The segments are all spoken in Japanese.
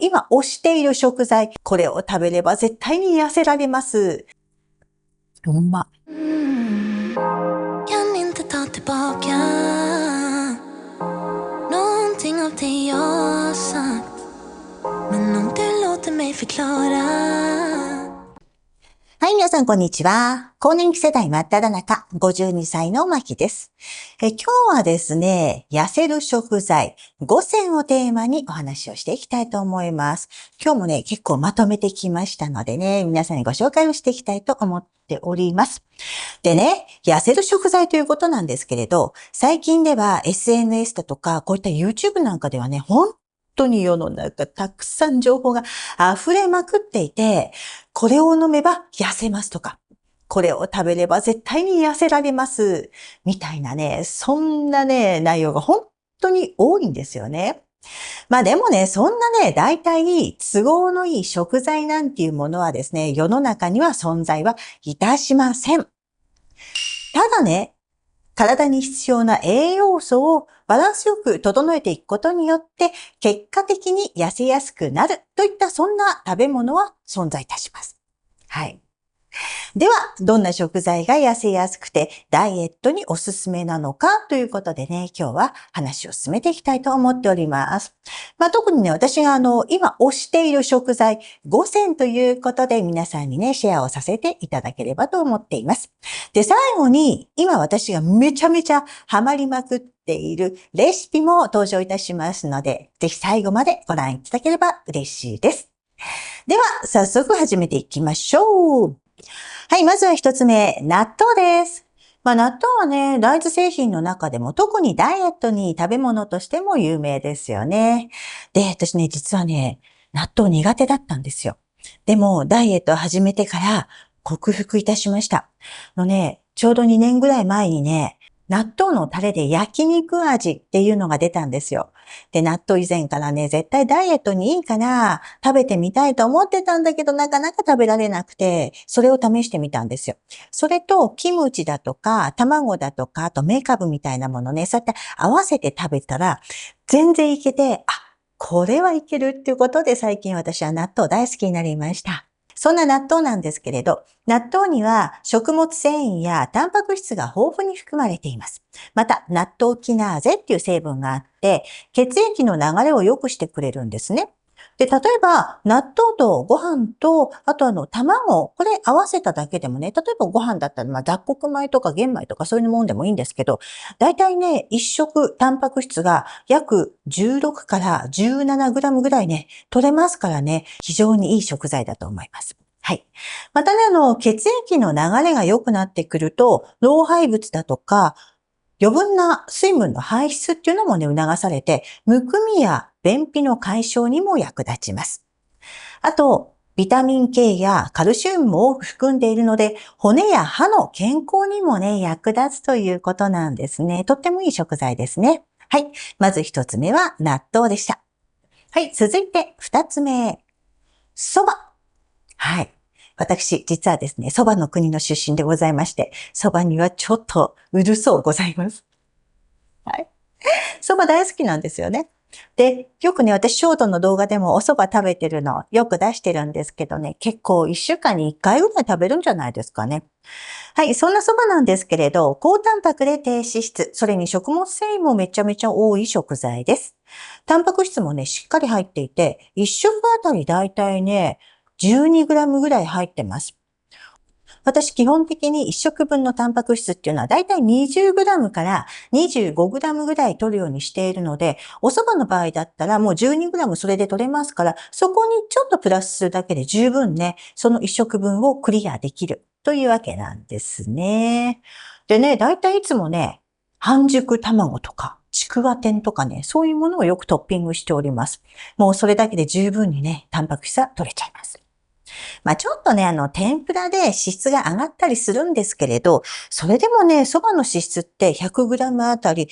今推している食材、これを食べれば絶対に痩せられます。うま。Kan inte ta tillbaka någonting av det jag sagt. Men om du låter mig förklara. はい、皆さんこんにちは。更年期世代真っ只中、52歳のまきです。今日はですね、痩せる食材5選をテーマにお話をしていきたいと思います。今日もね、結構まとめてきましたのでね、皆さんにご紹介をしていきたいと思っております。でね、痩せる食材ということなんですけれど、最近では SNS だとか、こういった YouTube なんかではね、本当に世の中たくさん情報が溢れまくっていて、これを飲めば痩せますとか、これを食べれば絶対に痩せられます、みたいなね、そんなね、内容が本当に多いんですよね。まあでもね、そんなね、大体都合のいい食材なんていうものはですね、世の中には存在はいたしません。ただね、体に必要な栄養素をバランスよく整えていくことによって、結果的に痩せやすくなるといったそんな食べ物は存在いたします。はい。では、どんな食材が痩せやすくてダイエットにおすすめなのかということでね、今日は話を進めていきたいと思っております。特にね、私が今推している食材5選ということで皆さんにね、シェアをさせていただければと思っています。で、最後に今私がめちゃめちゃハマりまくっているレシピも登場いたしますので、ぜひ最後までご覧いただければ嬉しいです。では、早速始めていきましょう。はい、まずは一つ目、納豆です。納豆はね、大豆製品の中でも特にダイエットに食べ物としても有名ですよね。で、私ね、実はね、納豆苦手だったんですよ。でも、ダイエットを始めてから克服いたしました。ちょうど2年ぐらい前にね、納豆のタレで焼肉味っていうのが出たんですよ。で、納豆以前からね、絶対ダイエットにいいから食べてみたいと思ってたんだけど、なかなか食べられなくて、それを試してみたんですよ。それと、キムチだとか、卵だとか、あとメカブみたいなものね、そうやって合わせて食べたら、全然いけて、これはいけるっていうことで最近私は納豆大好きになりました。そんな納豆なんですけれど、納豆には食物繊維やタンパク質が豊富に含まれています。また、納豆キナーゼっていう成分があって、血液の流れを良くしてくれるんですね。で、例えば、納豆とご飯と、あと卵、これ合わせただけでもね、例えばご飯だったら、雑穀米とか玄米とかそういうもんでもいいんですけど、だいたいね、一食タンパク質が約16から17グラムぐらいね、取れますからね、非常にいい食材だと思います。はい。またね、血液の流れが良くなってくると、老廃物だとか、余分な水分の排出っていうのもね、促されて、むくみや便秘の解消にも役立ちます。あと、ビタミン K やカルシウムも多く含んでいるので、骨や歯の健康にもね、役立つということなんですね。とってもいい食材ですね。はい。まず一つ目は納豆でした。はい。続いて二つ目。蕎麦。はい。私、実はですね、蕎麦の国の出身でございまして、蕎麦にはちょっとうるそうございます。はい。蕎麦大好きなんですよね。で、よくね、私、ショートの動画でもお蕎麦食べてるのよく出してるんですけどね、結構1週間に1回ぐらい食べるんじゃないですかね。はい、そんな蕎麦なんですけれど、高タンパクで低脂質、それに食物繊維もめちゃめちゃ多い食材です。タンパク質もね、しっかり入っていて、1食あたりだいたいね、12グラムぐらい入ってます。私基本的に1食分のタンパク質っていうのはだいたい 20g から 25g ぐらい取るようにしているので、お蕎麦の場合だったらもう 12g それで取れますから、そこにちょっとプラスするだけで十分ね、その1食分をクリアできるというわけなんですね。でね、だいたいいつもね、半熟卵とか、ちくわ天とかね、そういうものをよくトッピングしております。もうそれだけで十分にね、タンパク質は取れちゃいます。ちょっとね、天ぷらで脂質が上がったりするんですけれど、それでもね、蕎麦の脂質って 100g あたり、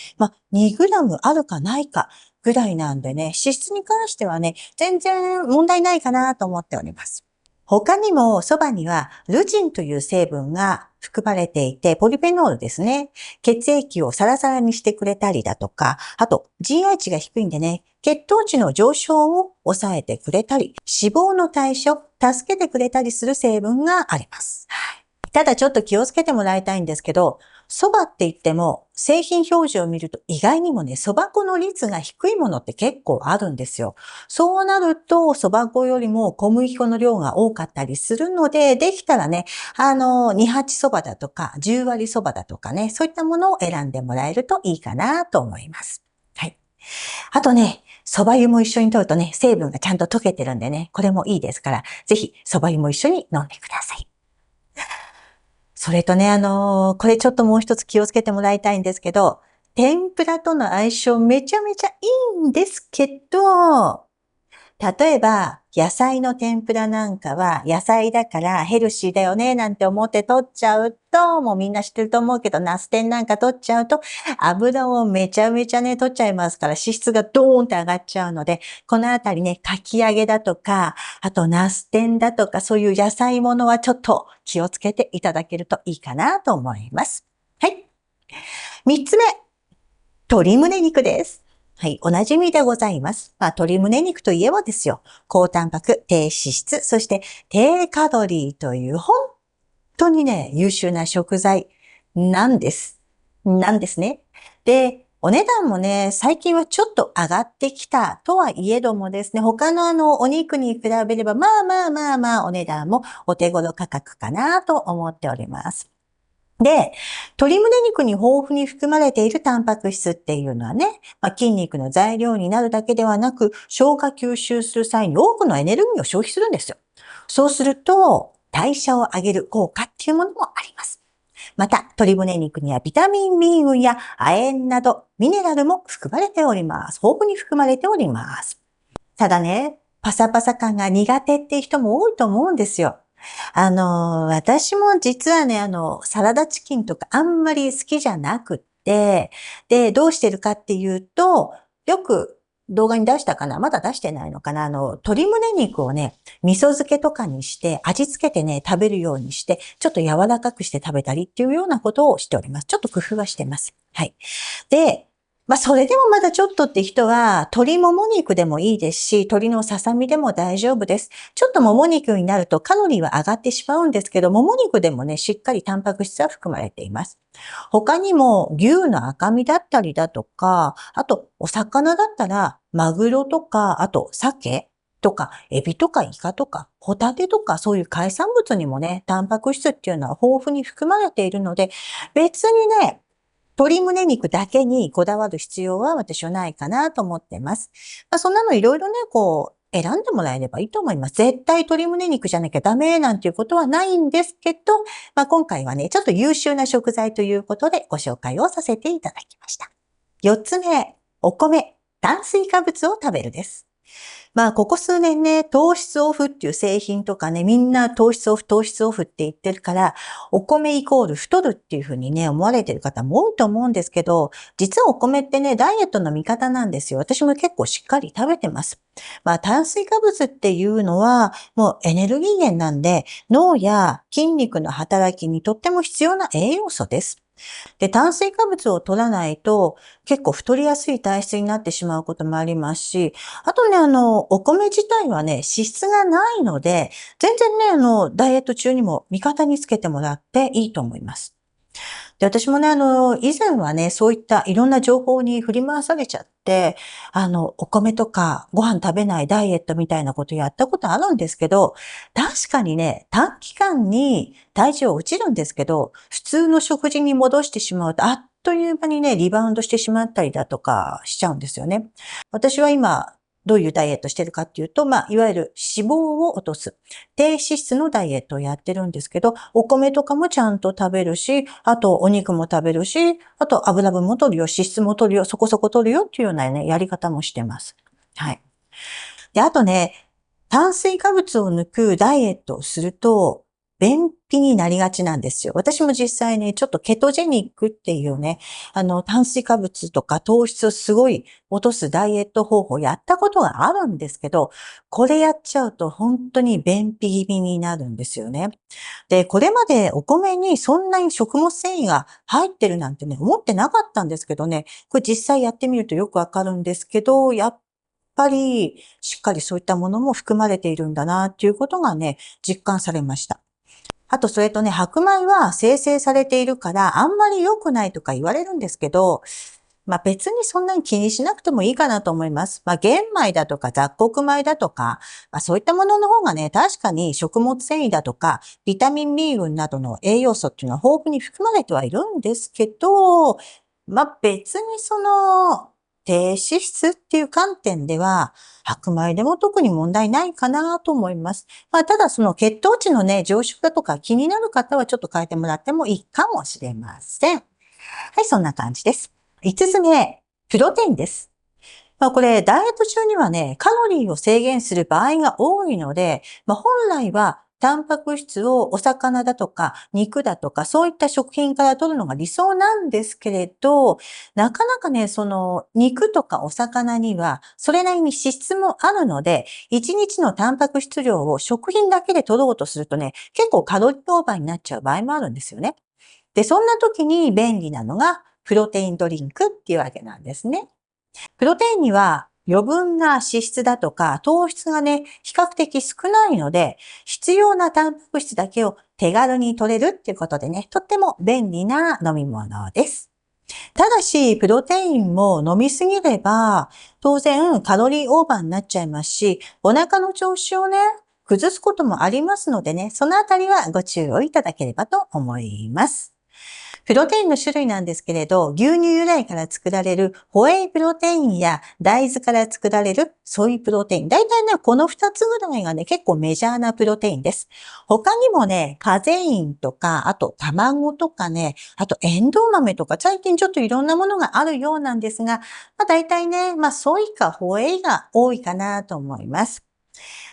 2g あるかないかぐらいなんでね、脂質に関してはね、全然問題ないかなと思っております。他にも蕎麦にはルチンという成分が含まれていて、ポリフェノールですね。血液をサラサラにしてくれたりだとか、あと GI 値が低いんでね、血糖値の上昇を抑えてくれたり、脂肪の代謝を助けてくれたりする成分があります。ただちょっと気をつけてもらいたいんですけど、蕎麦って言っても製品表示を見ると意外にもね、蕎麦粉の率が低いものって結構あるんですよ。そうなると蕎麦粉よりも小麦粉の量が多かったりするので、できたらね、二八蕎麦だとか十割蕎麦だとかね、そういったものを選んでもらえるといいかなと思います。はい。あとね、蕎麦湯も一緒に摂るとね、成分がちゃんと溶けてるんでね、これもいいですから、ぜひ蕎麦湯も一緒に飲んでください。それとね、これちょっともう一つ気をつけてもらいたいんですけど、天ぷらとの相性めちゃめちゃいいんですけど、例えば、野菜の天ぷらなんかは、野菜だからヘルシーだよね、なんて思って取っちゃうと、もうみんな知ってると思うけど、ナス天なんか取っちゃうと、油をめちゃめちゃね、取っちゃいますから、脂質がドーンって上がっちゃうので、このあたりね、かき揚げだとか、あとナス天だとか、そういう野菜ものはちょっと気をつけていただけるといいかなと思います。はい。三つ目、鶏胸肉です。はい、お馴染みでございます。鶏胸肉といえばですよ。高タンパク、低脂質、そして低カロリーという本当にね、優秀な食材なんです。なんですね。で、お値段もね、最近はちょっと上がってきたとはいえどもですね、他のお肉に比べれば、お値段もお手頃価格かなと思っております。で、鶏胸肉に豊富に含まれているタンパク質っていうのはね、筋肉の材料になるだけではなく、消化吸収する際に多くのエネルギーを消費するんですよ。そうすると、代謝を上げる効果っていうものもあります。また、鶏胸肉にはビタミン B 群や亜鉛などミネラルも含まれております。豊富に含まれております。ただね、パサパサ感が苦手っていう人も多いと思うんですよ。私も実はね、サラダチキンとかあんまり好きじゃなくって、で、どうしてるかっていうと、よく動画に出したかなまだ出してないのかな鶏胸肉をね、味噌漬けとかにして、味付けてね、食べるようにして、ちょっと柔らかくして食べたりっていうようなことをしております。ちょっと工夫はしてます。はい。で、それでもまだちょっとって人は、鶏もも肉でもいいですし、鶏のささみでも大丈夫です。ちょっともも肉になるとカロリーは上がってしまうんですけど、もも肉でもね、しっかりタンパク質は含まれています。他にも牛の赤身だったりだとか、あとお魚だったら、マグロとか、あと鮭とか、エビとかイカとか、ホタテとか、そういう海産物にもね、タンパク質っていうのは豊富に含まれているので、別にね、鶏胸肉だけにこだわる必要は私はないかなと思ってます。そんなのいろいろね、選んでもらえればいいと思います。絶対鶏胸肉じゃなきゃダメなんていうことはないんですけど、今回はね、ちょっと優秀な食材ということでご紹介をさせていただきました。4つ目、お米、炭水化物を食べるです。ここ数年ね、糖質オフっていう製品とかね、みんな糖質オフ、糖質オフって言ってるから、お米イコール太るっていうふうにね、思われてる方も多いと思うんですけど、実はお米ってね、ダイエットの味方なんですよ。私も結構しっかり食べてます。炭水化物っていうのは、もうエネルギー源なんで、脳や筋肉の働きにとっても必要な栄養素です。で、炭水化物を取らないと結構太りやすい体質になってしまうこともありますし、あとね、お米自体はね、脂質がないので、全然ね、ダイエット中にも味方につけてもらっていいと思います。で、私もね、以前はね、そういったいろんな情報に振り回されちゃって、お米とかご飯食べないダイエットみたいなことやったことあるんですけど、確かにね、短期間に体重は落ちるんですけど、普通の食事に戻してしまうと、あっという間にね、リバウンドしてしまったりだとかしちゃうんですよね。私は今、どういうダイエットしてるかっていうと、いわゆる脂肪を落とす。低脂質のダイエットをやってるんですけど、お米とかもちゃんと食べるし、あとお肉も食べるし、あと油分も取るよ、脂質も取るよ、そこそこ取るよっていうようなね、やり方もしてます。はい。で、あとね、炭水化物を抜くダイエットをすると、便秘になりがちなんですよ。私も実際ね、ちょっとケトジェニックっていうね、炭水化物とか糖質をすごい落とすダイエット方法やったことがあるんですけど、これやっちゃうと本当に便秘気味になるんですよね。で、これまでお米にそんなに食物繊維が入ってるなんてね、思ってなかったんですけどね、これ実際やってみるとよくわかるんですけど、やっぱりしっかりそういったものも含まれているんだなっていうことがね、実感されました。あとそれとね、白米は精製されているからあんまり良くないとか言われるんですけど、別にそんなに気にしなくてもいいかなと思います。玄米だとか雑穀米だとか、そういったものの方がね、確かに食物繊維だとか、ビタミン B 群などの栄養素っていうのは豊富に含まれてはいるんですけど、別に低脂質っていう観点では、白米でも特に問題ないかなと思います。ただその血糖値のね、上昇だとか気になる方はちょっと変えてもらってもいいかもしれません。はい、そんな感じです。5つ目、プロテインです。これ、ダイエット中にはね、カロリーを制限する場合が多いので、本来はタンパク質をお魚だとか肉だとかそういった食品から取るのが理想なんですけれど、なかなかね、肉とかお魚にはそれなりに脂質もあるので、1日のタンパク質量を食品だけで取ろうとするとね、結構カロリーオーバーになっちゃう場合もあるんですよね。で、そんな時に便利なのがプロテインドリンクっていうわけなんですね。プロテインには余分な脂質だとか糖質がね、比較的少ないので、必要なタンパク質だけを手軽に取れるっていうことでね、とっても便利な飲み物です。ただし、プロテインも飲みすぎれば、当然カロリーオーバーになっちゃいますし、お腹の調子をね、崩すこともありますのでね、そのあたりはご注意をいただければと思います。プロテインの種類なんですけれど、牛乳由来から作られるホエイプロテインや大豆から作られるソイプロテイン。だいたいね、この2つぐらいがね、結構メジャーなプロテインです。他にもね、カゼインとか、あと卵とかね、あとエンドウ豆とか、最近ちょっといろんなものがあるようなんですが、だいたいね、ソイかホエイが多いかなと思います。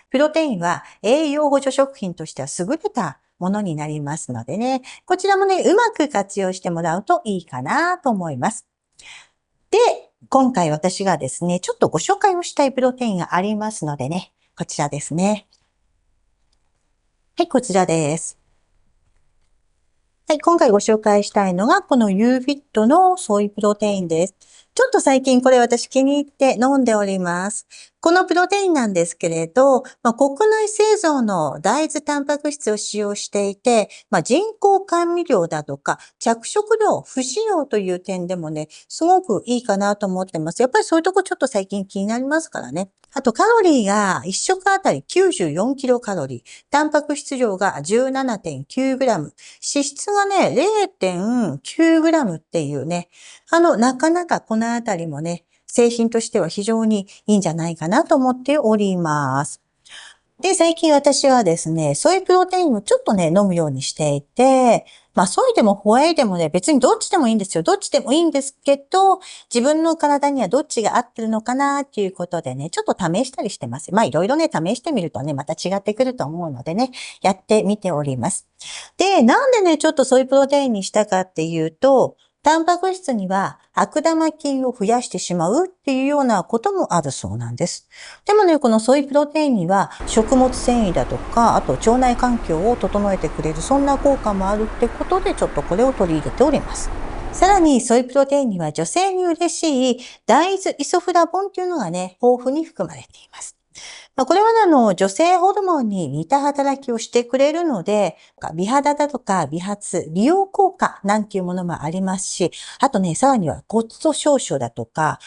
プロテインは栄養補助食品としては優れたものになりますのでね、こちらもね、うまく活用してもらうといいかなと思います。で、今回私がですね、ちょっとご紹介をしたいプロテインがありますのでね、こちらですね。はい、こちらです。はい、今回ご紹介したいのが、この UFIT のソイプロテインです。ちょっと最近これ私気に入って飲んでおります。このプロテインなんですけれど、国内製造の大豆タンパク質を使用していて、人工甘味料だとか着色料不使用という点でもね、すごくいいかなと思ってます。やっぱりそういうとこちょっと最近気になりますからね。あとカロリーが1食あたり94キロカロリー、タンパク質量が 17.9g、脂質がね、0.9g っていうね、なかなかこのあたりもね、製品としては非常にいいんじゃないかなと思っております。で、最近私はですね、ソイプロテインをちょっとね、飲むようにしていて、ソイでもホエイでもね、別にどっちでもいいんですよ。どっちでもいいんですけど、自分の体にはどっちが合ってるのかなっていうことでね、ちょっと試したりしてます。いろいろね、試してみるとね、また違ってくると思うのでね、やってみております。で、なんでね、ちょっとソイプロテインにしたかっていうと、タンパク質には悪玉菌を増やしてしまうっていうようなこともあるそうなんです。でもね、このソイプロテインには食物繊維だとか、あと腸内環境を整えてくれる、そんな効果もあるってことで、ちょっとこれを取り入れております。さらに、ソイプロテインには女性に嬉しい大豆イソフラボンっていうのがね、豊富に含まれています。これはね、女性ホルモンに似た働きをしてくれるので、美肌だとか美髪、美容効果なんていうものもありますし、あとね、さらには骨粗鬆症だとか、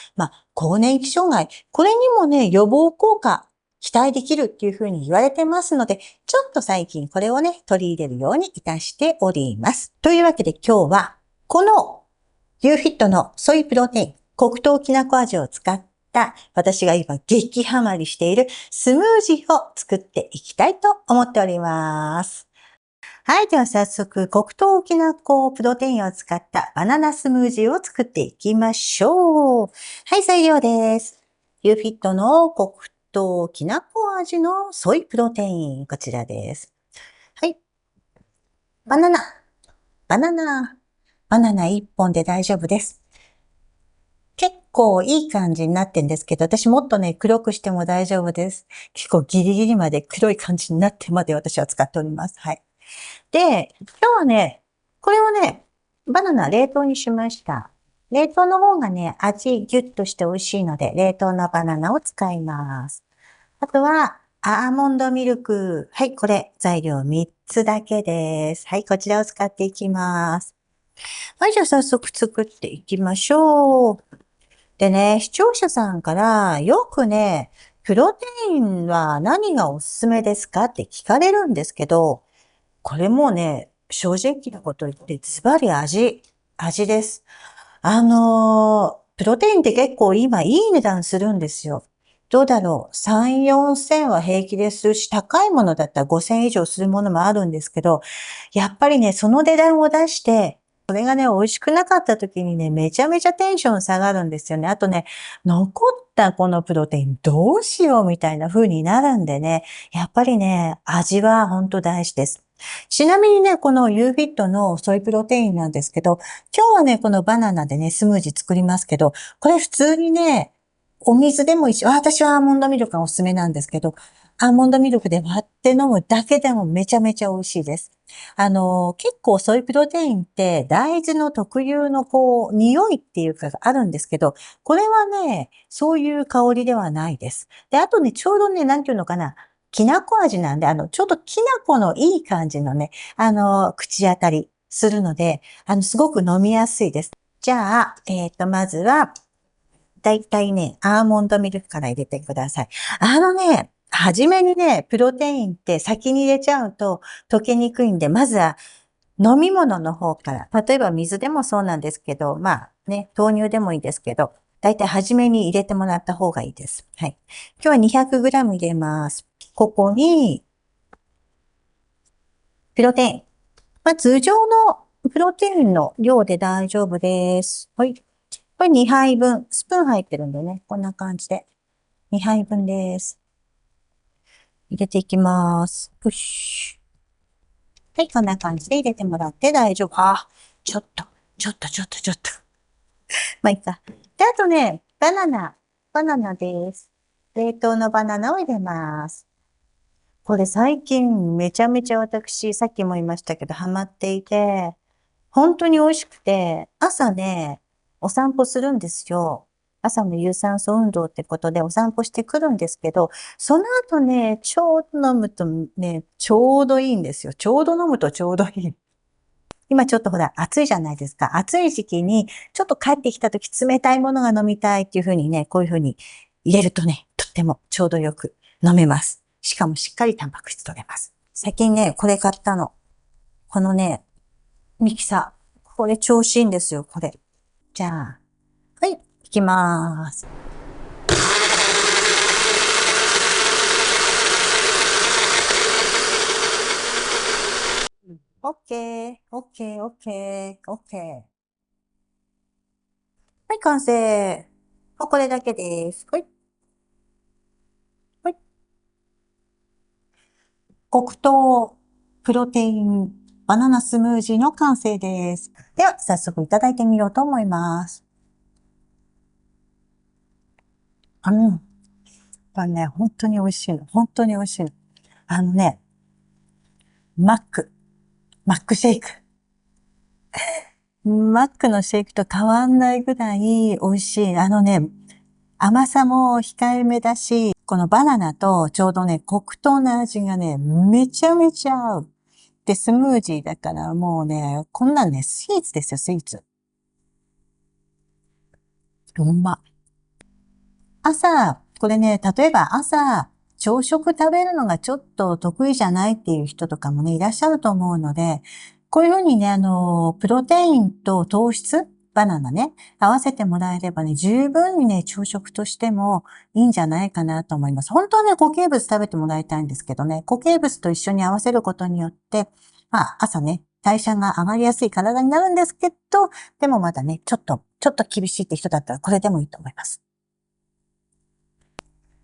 更年期障害、これにもね、予防効果期待できるっていうふうに言われてますので、ちょっと最近これをね、取り入れるようにいたしております。というわけで今日は、この UFIT のソイプロテイン、黒糖きなこ味を使った私が今激ハマりしているスムージーを作っていきたいと思っております。はい。では早速、黒糖きなこプロテインを使ったバナナスムージーを作っていきましょう。はい、材料です。UFIT の黒糖きなこ味のソイプロテイン。こちらです。はい。バナナ、バナナ、バナナ1本で大丈夫です。結構いい感じになってんですけど、私もっとね、黒くしても大丈夫です。結構ギリギリまで黒い感じになってまで私は使っております。はい。で、今日はね、これをね、バナナ冷凍にしました。冷凍の方がね、味ギュッとして美味しいので、冷凍のバナナを使います。あとは、アーモンドミルク。はい、これ、材料3つだけです。はい、こちらを使っていきます。はい、じゃあ早速作っていきましょう。でね、視聴者さんからよくね、プロテインは何がおすすめですかって聞かれるんですけど、これもね、正直なこと言ってズバリ味です。プロテインって結構今いい値段するんですよ。どうだろう？ 3、4千は平気ですし、高いものだったら5千以上するものもあるんですけど、やっぱりね、その値段を出して、それがね、美味しくなかった時にね、めちゃめちゃテンション下がるんですよね。あとね、残ったこのプロテインどうしようみたいな風になるんでね、やっぱりね、味は本当大事です。ちなみにね、この UFIT のソイプロテインなんですけど、今日はね、このバナナでね、スムージー作りますけど、これ普通にね、お水でもいいし、私はアーモンドミルクがおすすめなんですけど、アーモンドミルクで割って飲むだけでもめちゃめちゃ美味しいです。結構ソイプロテインって大豆の特有のこう、匂いっていうかがあるんですけど、これはね、そういう香りではないです。で、あとね、ちょうどね、なんていうのかな、きなこ味なんで、ちょうどきなこのいい感じのね、口当たりするので、すごく飲みやすいです。じゃあ、まずは、だいたいね、アーモンドミルクから入れてください。はじめにね、プロテインって先に入れちゃうと溶けにくいんで、まずは飲み物の方から、例えば水でもそうなんですけど、まあね、豆乳でもいいですけど、だいたい初めに入れてもらった方がいいです。はい。今日は 200g 入れます。ここに、プロテイン。まあ、通常のプロテインの量で大丈夫です。はい。これ2杯分。スプーン入ってるんでね。こんな感じで。2杯分です。入れていきます。プッシュ。はい、こんな感じで入れてもらって大丈夫。ちょっと、ちょっと。まあ、いいか。で、あとね、バナナです。冷凍のバナナを入れます。これ最近めちゃめちゃ私、さっきも言いましたけど、ハマっていて、本当に美味しくて、朝ね、お散歩するんですよ。朝の有酸素運動ってことでお散歩してくるんですけど、その後ね、ちょうど飲むとね、ちょうどいいんですよ。ちょうど飲むとちょうどいい。今ちょっとほら、暑いじゃないですか。暑い時期に、ちょっと帰ってきた時冷たいものが飲みたいっていう風にね、こういう風に入れるとね、とってもちょうどよく飲めます。しかもしっかりタンパク質取れます。最近ね、これ買ったの。このね、ミキサー。これ調子いいんですよ、これ。じゃあ、はい、いきまーす。オッケー、オッケー、オッケー、オッケー。はい、完成。これだけです。はい、はい。黒糖、プロテイン、バナナスムージーの完成です。では、早速いただいてみようと思います。これね、本当に美味しいの。本当に美味しいの。あのね、マック、マックシェイク。マックのシェイクと変わんないぐらい美味しい。甘さも控えめだし、このバナナとちょうどね、黒糖の味がね、めちゃめちゃ合う。で、スムージーだからもうね、こんなんね、スイーツですよ、スイーツ。うま。これね、例えば朝、朝食食べるのがちょっと得意じゃないっていう人とかもね、いらっしゃると思うので、こういうふうにね、プロテインと糖質、バナナね、合わせてもらえればね、十分にね、朝食としてもいいんじゃないかなと思います。本当はね、固形物食べてもらいたいんですけどね、固形物と一緒に合わせることによって、まあ、朝ね、代謝が上がりやすい体になるんですけど、でもまだね、ちょっと厳しいって人だったらこれでもいいと思います。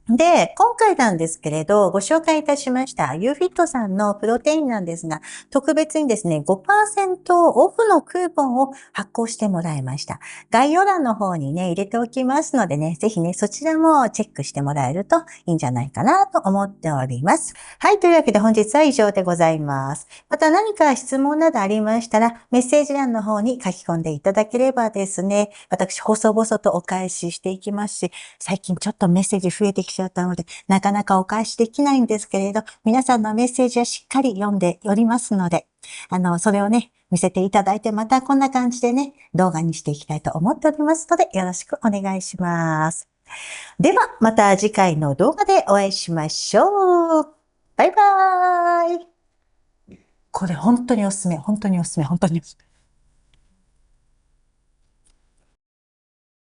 で、今回なんですけれど、ご紹介いたしました UFIT さんのプロテインなんですが、特別にですね、5% オフのクーポンを発行してもらいました。概要欄の方にね、入れておきますのでね、ぜひね、そちらもチェックしてもらえるといいんじゃないかなと思っております。はい、というわけで本日は以上でございます。また何か質問などありましたら、メッセージ欄の方に書き込んでいただければですね、私、細々とお返ししていきますし、最近ちょっとメッセージ増えてきちゃったので、なかなかお返しできないんですけれど、皆さんのメッセージはしっかり読んでおりますので、それをね、見せていただいて、またこんな感じでね、動画にしていきたいと思っておりますので、よろしくお願いします。では、また次回の動画でお会いしましょう。バイバーイ。これ本当におすすめ、本当におすすめ、本当におすすめ。